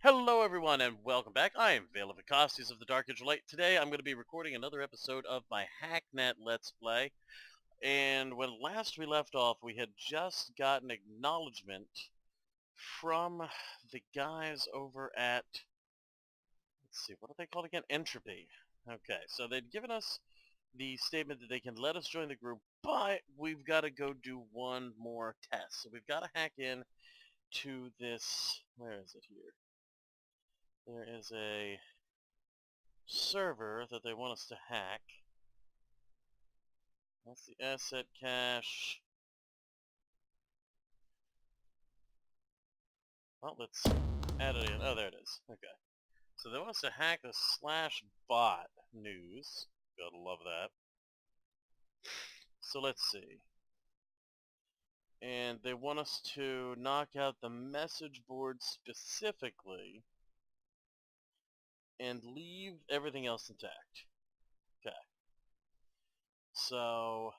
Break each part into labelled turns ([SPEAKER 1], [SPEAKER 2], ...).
[SPEAKER 1] Hello everyone and welcome back. I am Vacosties of the Dark Age Light. Today I'm going to be recording another episode of my Hacknet Let's Play. And when last we left off, we had just gotten acknowledgement from the guys over at, let's see, what are they called again? Entropy. Okay, so they'd given us the statement that they can let us join the group, but we've got to go do one more test. So we've got to hack in to this, where is it here? There is a server that they want us to hack. That's the asset cache. Well, let's add it in. Oh, there it is. Okay. So they want us to hack the /bot news. Gotta love that. So let's see. And they want us to knock out the message board specifically and leave everything else intact. Okay. So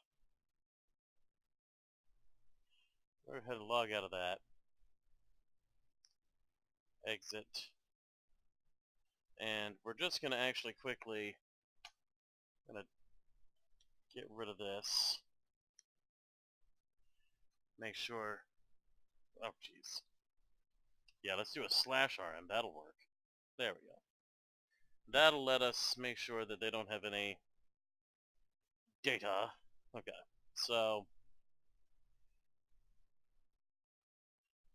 [SPEAKER 1] go ahead and log out of that. Exit. And we're just going to actually quickly get rid of this. Make sure, oh jeez. Yeah, let's do a /rm, that'll work. There we go. That'll let us make sure that they don't have any data. Okay, so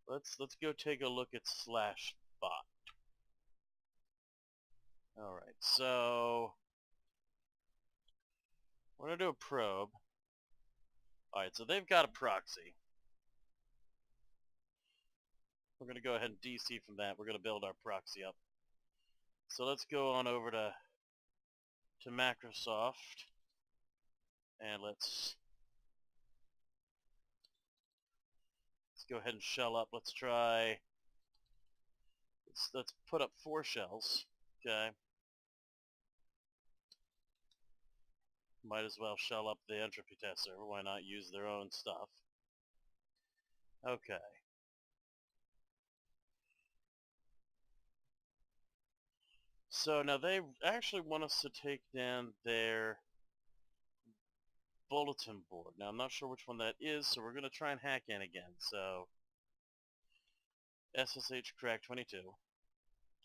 [SPEAKER 1] let's go take a look at /bot. Alright, so we're gonna do a probe. Alright, so they've got a proxy. We're gonna go ahead and DC from that. We're gonna build our proxy up. So let's go on over to Microsoft and let's go ahead and shell up. Let's try, let's put up 4 shells. Okay. Might as well shell up the entropy test server. Why not use their own stuff? Okay. So now they actually want us to take down their bulletin board. Now I'm not sure which one that is, so we're going to try and hack in again. So SSH crack 22.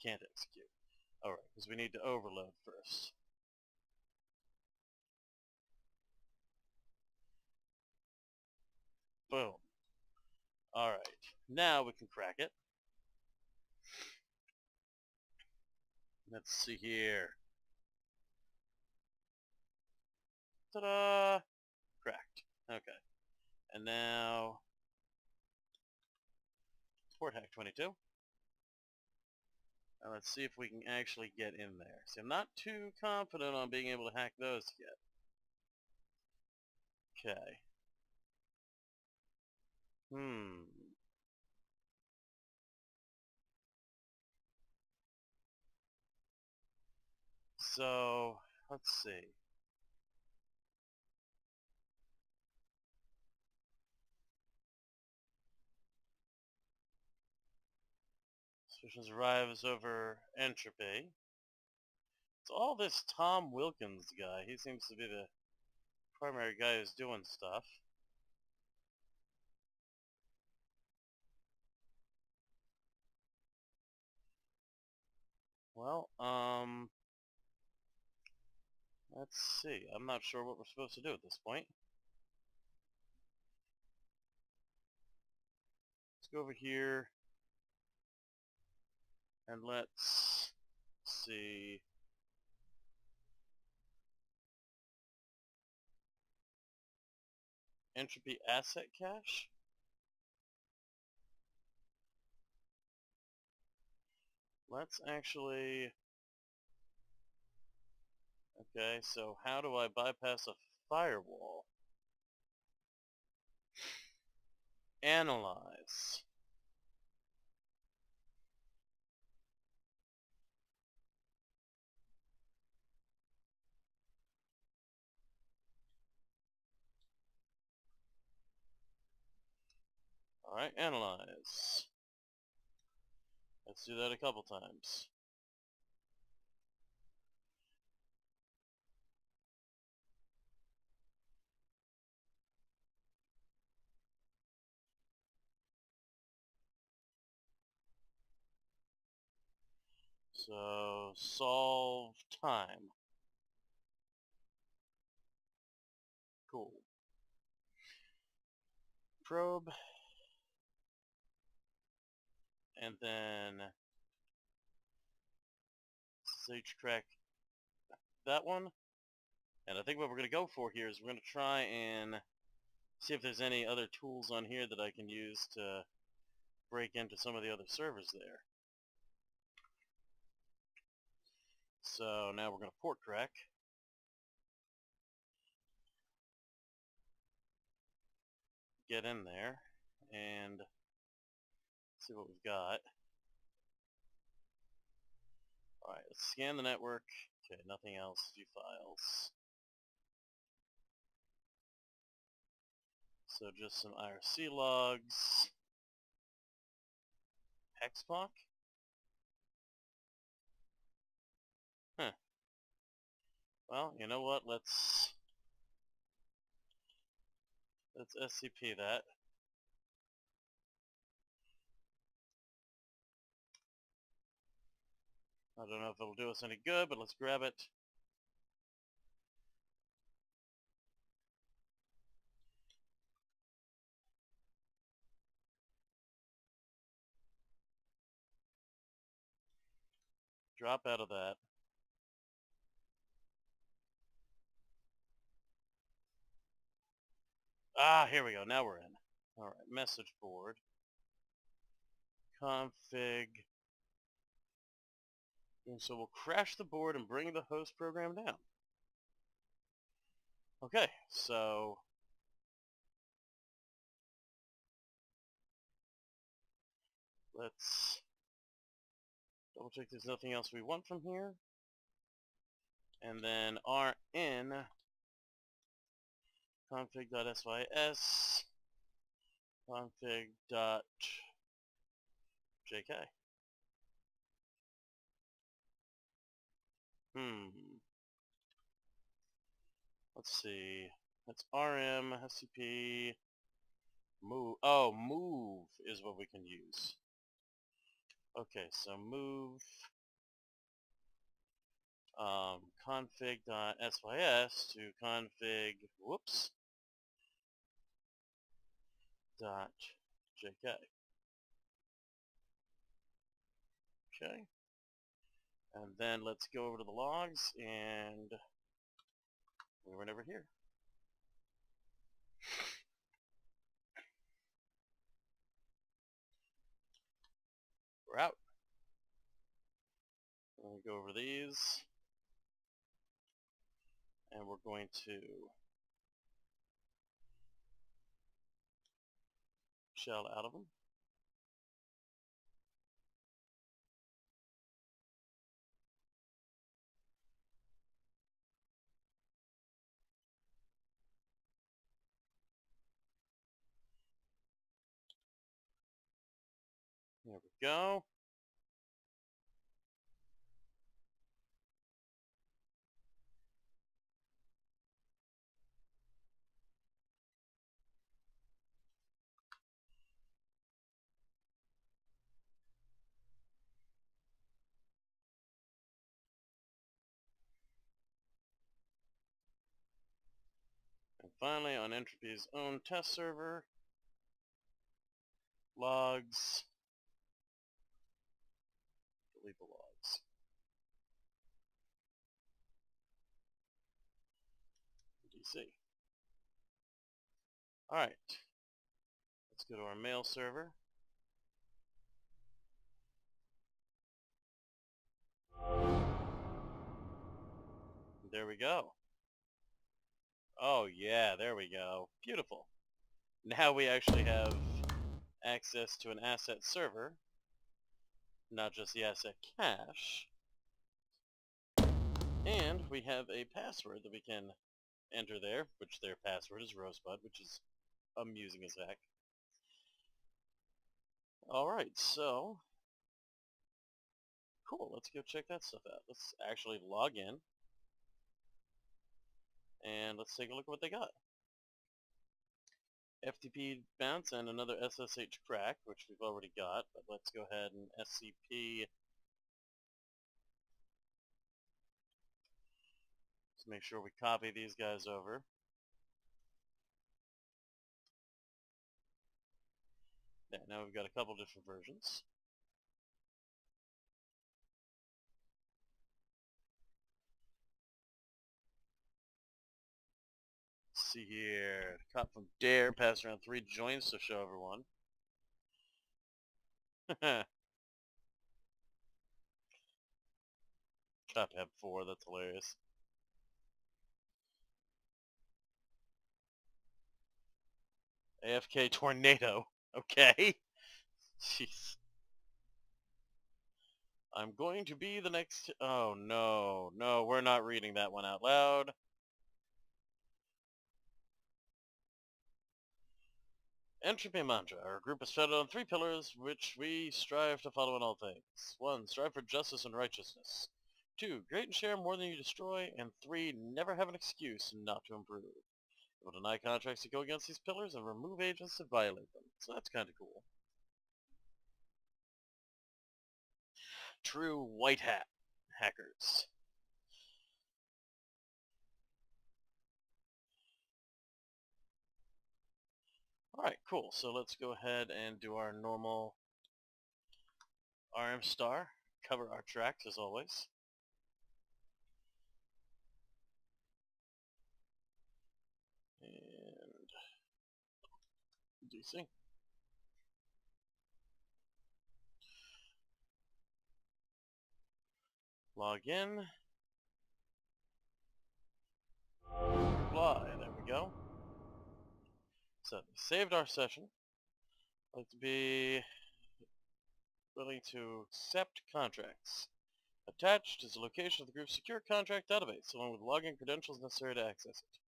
[SPEAKER 1] Can't execute. Alright, because we need to overload first. Boom. Alright, now we can crack it. Let's see here. Ta-da! Cracked. Okay. And now port hack 22. And let's see if we can actually get in there. See, I'm not too confident on being able to hack those yet. Okay. So, let's see. Suspicions arrives over Entropy. It's all this Tom Wilkins guy. He seems to be the primary guy who's doing stuff. Well, let's see. I'm not sure what we're supposed to do at this point. Let's go over here and let's see. Entropy asset cache? Let's actually... Okay, so how do I bypass a firewall? Analyze. Alright, analyze. Let's do that a couple times. So, solve time. Cool. Probe. And then sage crack that one. And I think what we're going to go for here is we're going to try and see if there's any other tools on here that I can use to break into some of the other servers there. So now we're going to port crack. Get in there and see what we've got. Alright, let's scan the network. Okay, nothing else. View files. So just some IRC logs. Hexblock? Huh. Well, you know what? Let's SCP that. I don't know if it'll do us any good, but let's grab it. Drop out of that. Ah, here we go. Now we're in. Alright, message board. Config. And so we'll crash the board and bring the host program down. Okay, so let's double check there's nothing else we want from here. And then rn config.sys config.jk. Let's see. That's rm scp move. Oh, move is what we can use. Okay, so move config.sys to config whoops .jk. Okay. And then let's go over to the logs, and we were never here. We're out. We'll go over these, and we're going to shell out of them. There we go. And finally, on Entropy's own test server, logs, delete the logs. DC. Alright, let's go to our mail server. There we go. Oh yeah, there we go. Beautiful. Now we actually have access to an asset server, not just the asset cache, and we have a password that we can enter there, which their password is Rosebud, which is amusing as heck. Alright, so cool. Let's go check that stuff out. Let's actually log in. And let's take a look at what they got. FTP bounce and another SSH crack, which we've already got, but let's go ahead and SCP. Let's make sure we copy these guys over. Yeah, now we've got a couple different versions. Let's see here. Cop from Dare passed around 3 joints to show everyone. Cop have 4, that's hilarious. AFK tornado. Okay. Jeez. I'm going to be the next... Oh, no. No, we're not reading that one out loud. Entropy mantra. Our group is founded on 3 pillars, which we strive to follow in all things. 1. Strive for justice and righteousness. 2. Create and share more than you destroy. And 3. Never have an excuse not to improve. We'll deny contracts that go against these pillars and remove agents that violate them. So that's kind of cool. True white hat hackers. Alright, cool. So let's go ahead and do our normal RM star. Cover our tracks as always. And DC. Log in. Reply. There we go. So, we saved our session. I'd like to be willing to accept contracts. Attached is the location of the group's secure contract database, along with login credentials necessary to access it.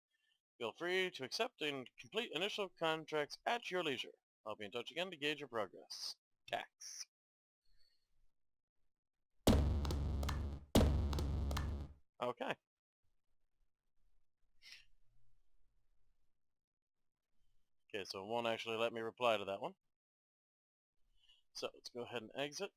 [SPEAKER 1] Feel free to accept and complete initial contracts at your leisure. I'll be in touch again to gauge your progress. Tax. Okay. Okay, so it won't actually let me reply to that one. So let's go ahead and exit.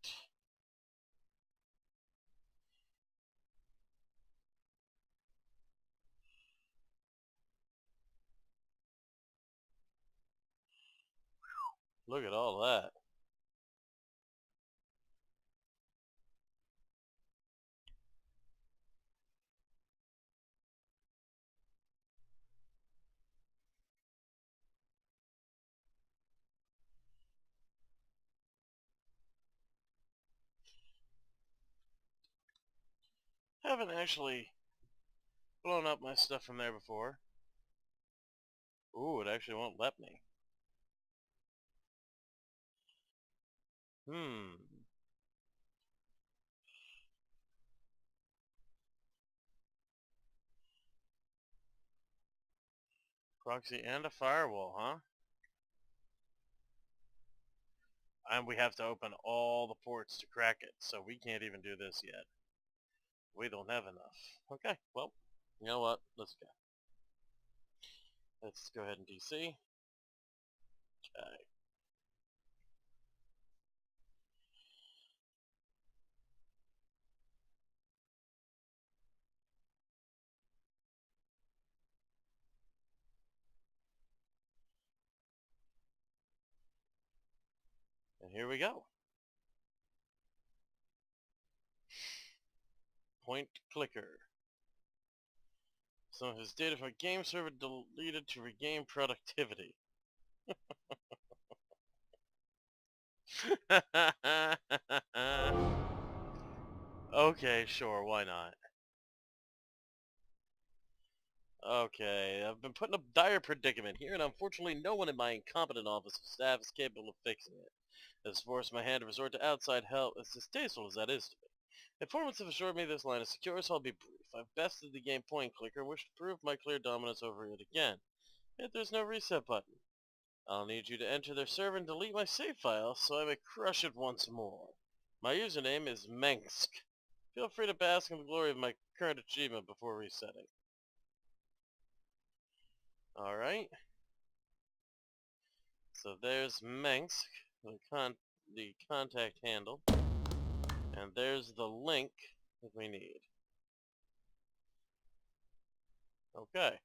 [SPEAKER 1] Look at all that. Haven't actually blown up my stuff from there before. Ooh, it actually won't let me. Proxy and a firewall, huh? And we have to open all the ports to crack it, so we can't even do this yet. We don't have enough. Okay, well, you know what? Let's go. Let's go ahead and DC. Okay. And here we go. Point clicker. Some of his data from a game server deleted to regain productivity. Okay, sure, why not? Okay, I've been put in a dire predicament here, and unfortunately no one in my incompetent office of staff is capable of fixing it. Has forced my hand to resort to outside help, as distasteful as that is to me. Informants have assured me this line is secure, so I'll be brief. I've bested the game point clicker and wish to prove my clear dominance over it again. Yet there's no reset button. I'll need you to enter their server and delete my save file so I may crush it once more. My username is Mengsk. Feel free to bask in the glory of my current achievement before resetting. Alright. So there's Mengsk, the contact handle. And there's the link that we need. Okay.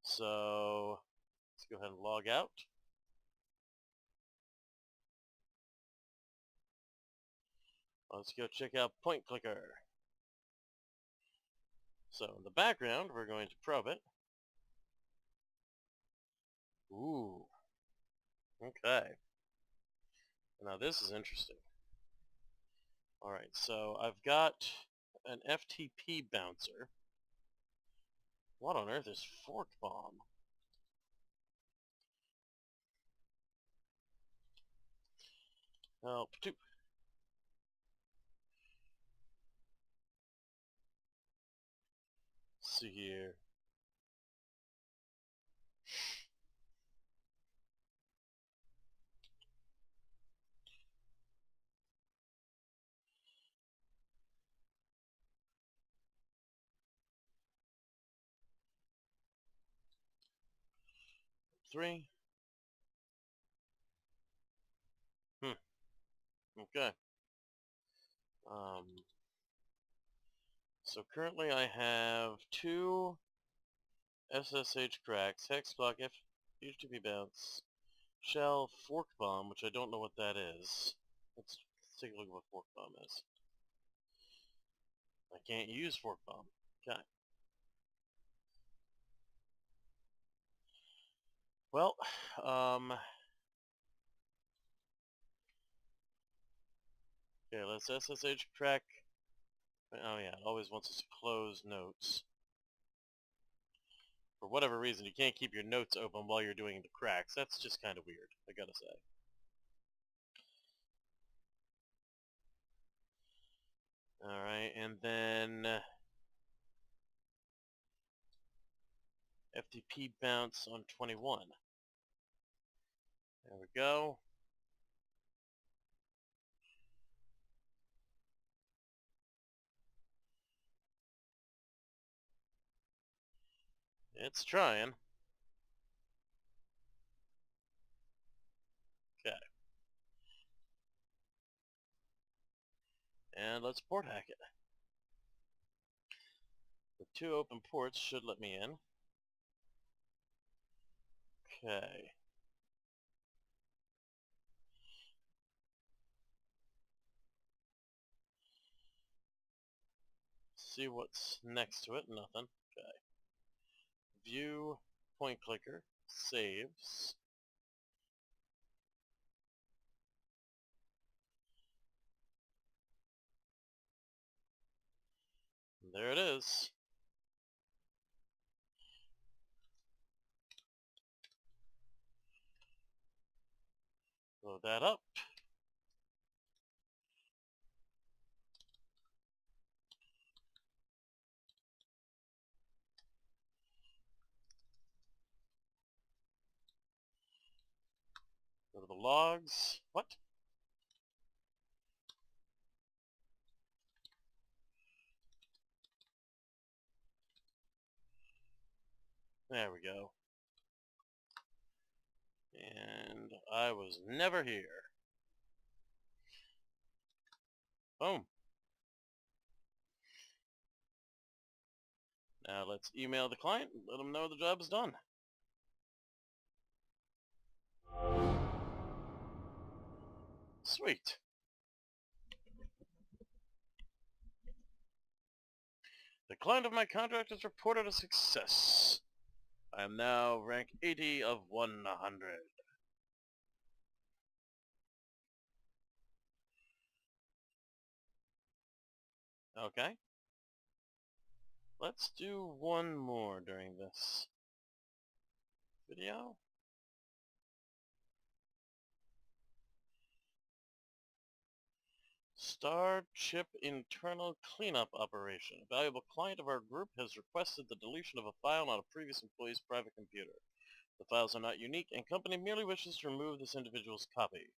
[SPEAKER 1] So let's go ahead and log out. Let's go check out Point Clicker. So in the background, we're going to probe it. Ooh. Okay. Now this is interesting. Alright, so I've got an FTP bouncer. What on earth is Fork Bomb? Oh, patoop. See here. Three. Okay. So currently I have two SSH cracks, hex block, HTTP bounce, shell, fork bomb, which I don't know what that is. Let's take a look at what fork bomb is. I can't use fork bomb. Okay. Well, okay, let's SSH crack. Oh yeah, it always wants us to close notes. For whatever reason, you can't keep your notes open while you're doing the cracks. That's just kind of weird, I gotta say. Alright, and then FTP bounce on 21. There we go. It's trying. Okay. And let's port hack it. The two open ports should let me in. Okay. See what's next to it. Nothing. Okay. View, point clicker, saves. There it is. Load that up. Go to the logs. What? There we go. And I was never here. Boom. Now let's email the client and let them know the job is done. Sweet. The client of my contract has reported a success. I am now rank 80 of 100. Okay. Let's do one more during this video. Star chip internal cleanup operation. A valuable client of our group has requested the deletion of a file on a previous employee's private computer. The files are not unique, and company merely wishes to remove this individual's copy.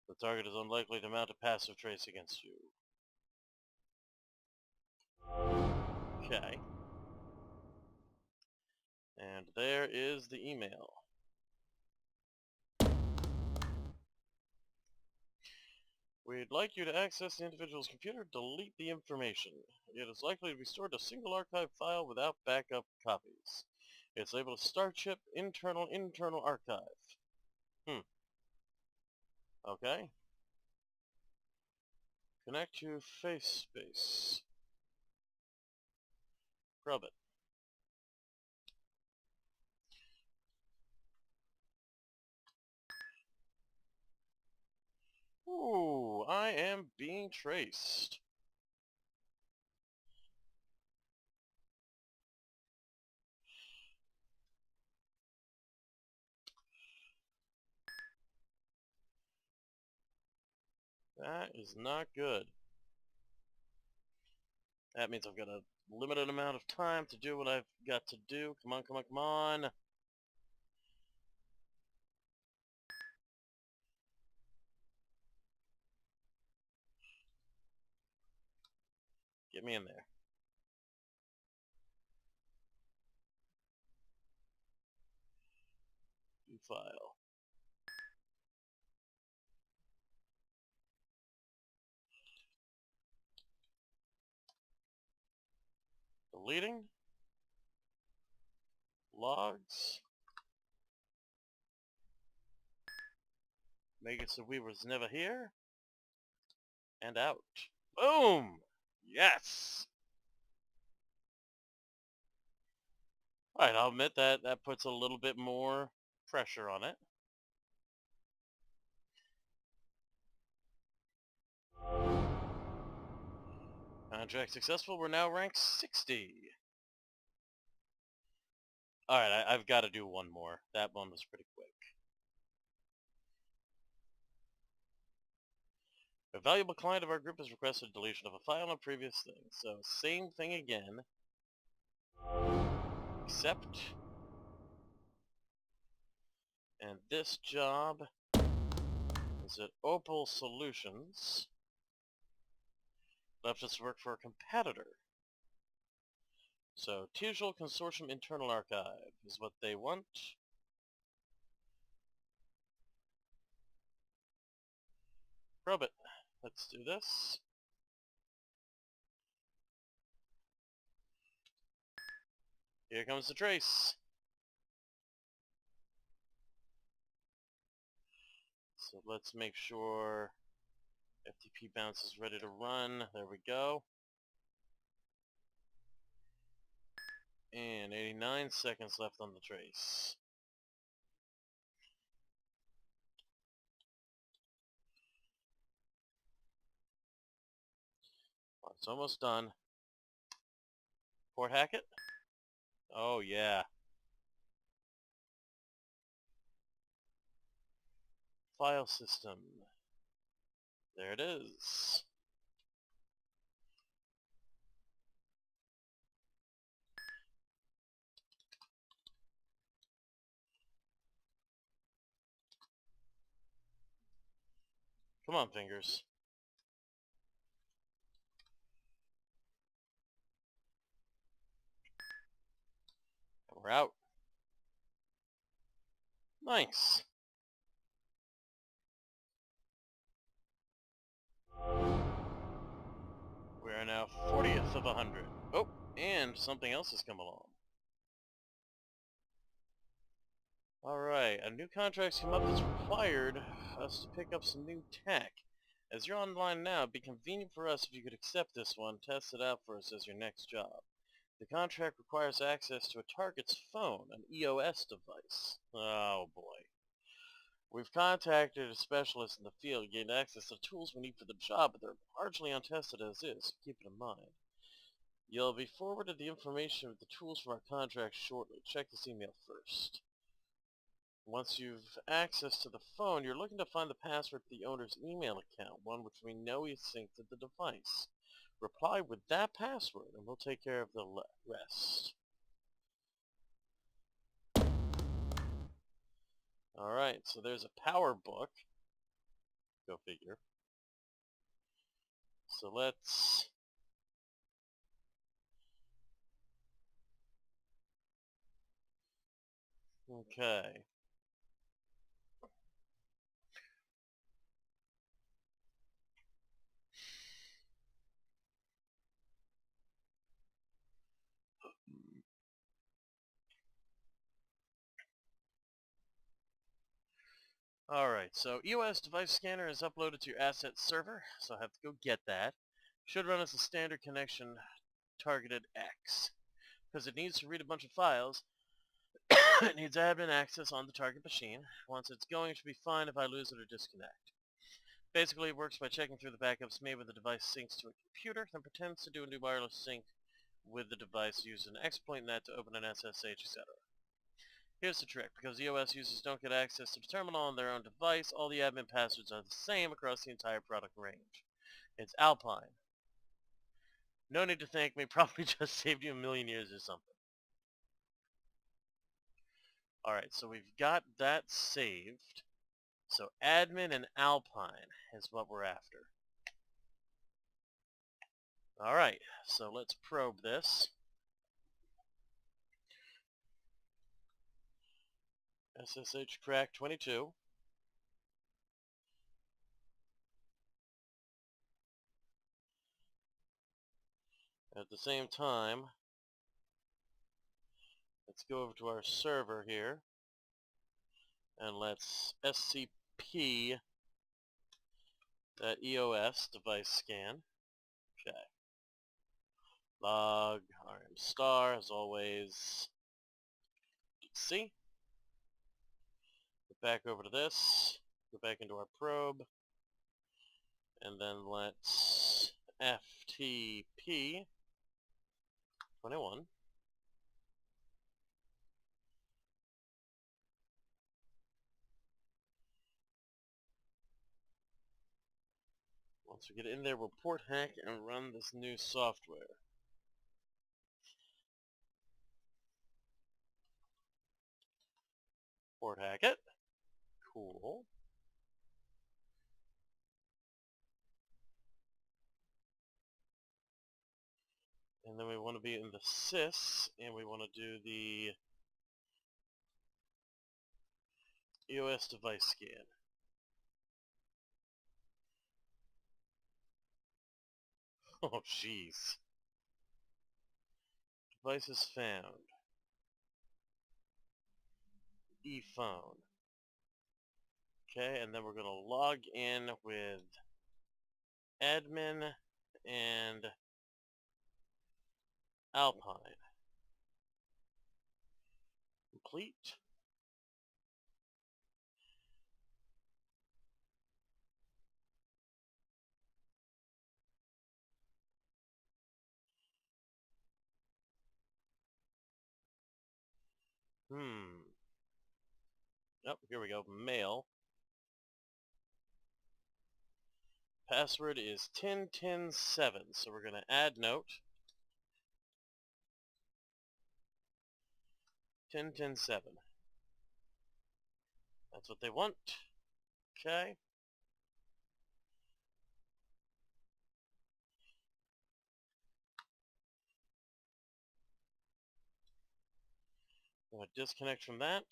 [SPEAKER 1] The target is unlikely to mount a passive trace against you. Okay. And there is the email. We'd like you to access the individual's computer, delete the information. It is likely to be stored in a single archive file without backup copies. It's labeled Starship Internal Archive. Okay. Connect to face space. Rub it. Ooh, I am being traced. That is not good. That means I've got a limited amount of time to do what I've got to do. Come on, come on, come on. Get me in there. New file. Deleting. Logs. Make it so we was never here. And out. Boom! Yes! Alright, I'll admit that puts a little bit more pressure on it. Contract successful, we're now ranked 60. Alright, I've got to do one more. That one was pretty quick. A valuable client of our group has requested deletion of a file on a previous thing. So, same thing again. Accept. And this job is at Opal Solutions. Left us to work for a competitor. So, Tijol Consortium Internal Archive is what they want. Rub it. Let's do this. Here comes the trace. So let's make sure FTP bounce is ready to run. There we go. And 89 seconds left on the trace. Oh, it's almost done. Port Hacknet? Oh yeah. File system. There it is. Come on, fingers. We're out. Nice. We are now 40th of 100. Oh, and something else has come along. Alright, a new contract's come up that's required us to pick up some new tech. As you're online now, it'd be convenient for us if you could accept this one, test it out for us as your next job. The contract requires access to a target's phone, an EOS device. Oh boy. We've contacted a specialist in the field, gained access to the tools we need for the job, but they're largely untested as is, so keep it in mind. You'll be forwarded the information with the tools from our contract shortly. Check this email first. Once you've access to the phone, you're looking to find the password to the owner's email account, one which we know is synced to the device. Reply with that password and we'll take care of the rest. Alright, so there's a power book. Go figure. So let's... Okay. Alright, so EOS device scanner is uploaded to your asset server, so I have to go get that. Should run as a standard connection targeted X. Because it needs to read a bunch of files, it needs admin access on the target machine. Once it's going, it should be fine if I lose it or disconnect. Basically, it works by checking through the backups made when the device syncs to a computer, then pretends to do a new wireless sync with the device using an exploit net to open an SSH, etc. Here's the trick. Because EOS users don't get access to the terminal on their own device, all the admin passwords are the same across the entire product range. It's Alpine. No need to thank me, probably just saved you a million years or something. Alright, so we've got that saved. So admin and Alpine is what we're after. Alright, so let's probe this. SSH crack 22. At the same time, let's go over to our server here and let's scp that EOS device scan. Okay. Log rm star as always. See? Go back over to this. Go back into our probe. And then let's FTP 21. Once we get in there, we'll port hack and run this new software. Port hack it. Cool. And then we want to be in the sys, and we want to do the EOS device scan. Oh, jeez. Devices found. ePhone. Okay, and then we're going to log in with admin and Alpine. Complete. Oh, here we go. Mail. Password is 10107, so we're going to add note. 10107. That's what they want. Okay. I'm going to disconnect from that.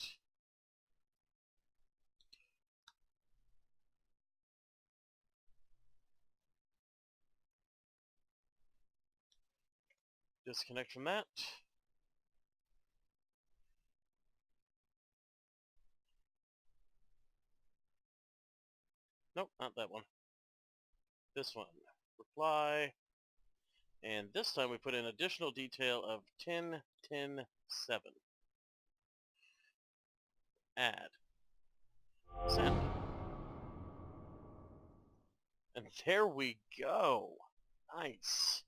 [SPEAKER 1] Disconnect from that. Nope, not that one. This one. Reply. And this time we put in additional detail of 10107. Add. Send. And there we go. Nice.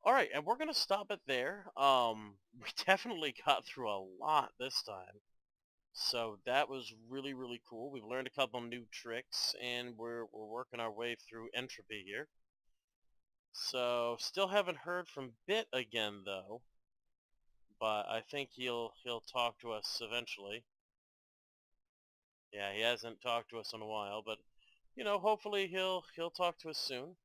[SPEAKER 1] Alright, and we're going to stop it there. We definitely got through a lot this time. So that was really, really cool. We've learned a couple new tricks, and we're working our way through Entropy here. So, still haven't heard from Bit again, though. But I think he'll talk to us eventually. Yeah, he hasn't talked to us in a while, but hopefully he'll talk to us soon.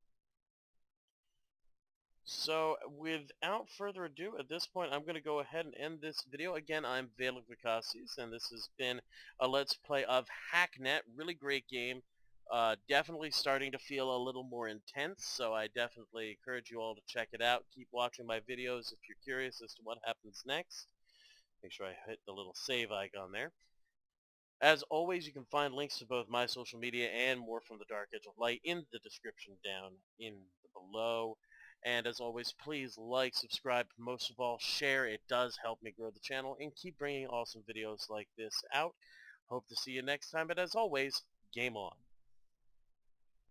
[SPEAKER 1] So without further ado, at this point, I'm going to go ahead and end this video. Again, I'm Valic Vacosties, and this has been a Let's Play of Hacknet. Really great game. Definitely starting to feel a little more intense, so I definitely encourage you all to check it out. Keep watching my videos if you're curious as to what happens next. Make sure I hit the little save icon there. As always, you can find links to both my social media and more from the Dark Edge of Light in the description down in the below. And as always, please like, subscribe, most of all, share. It does help me grow the channel and keep bringing awesome videos like this out. Hope to see you next time, but as always, game on.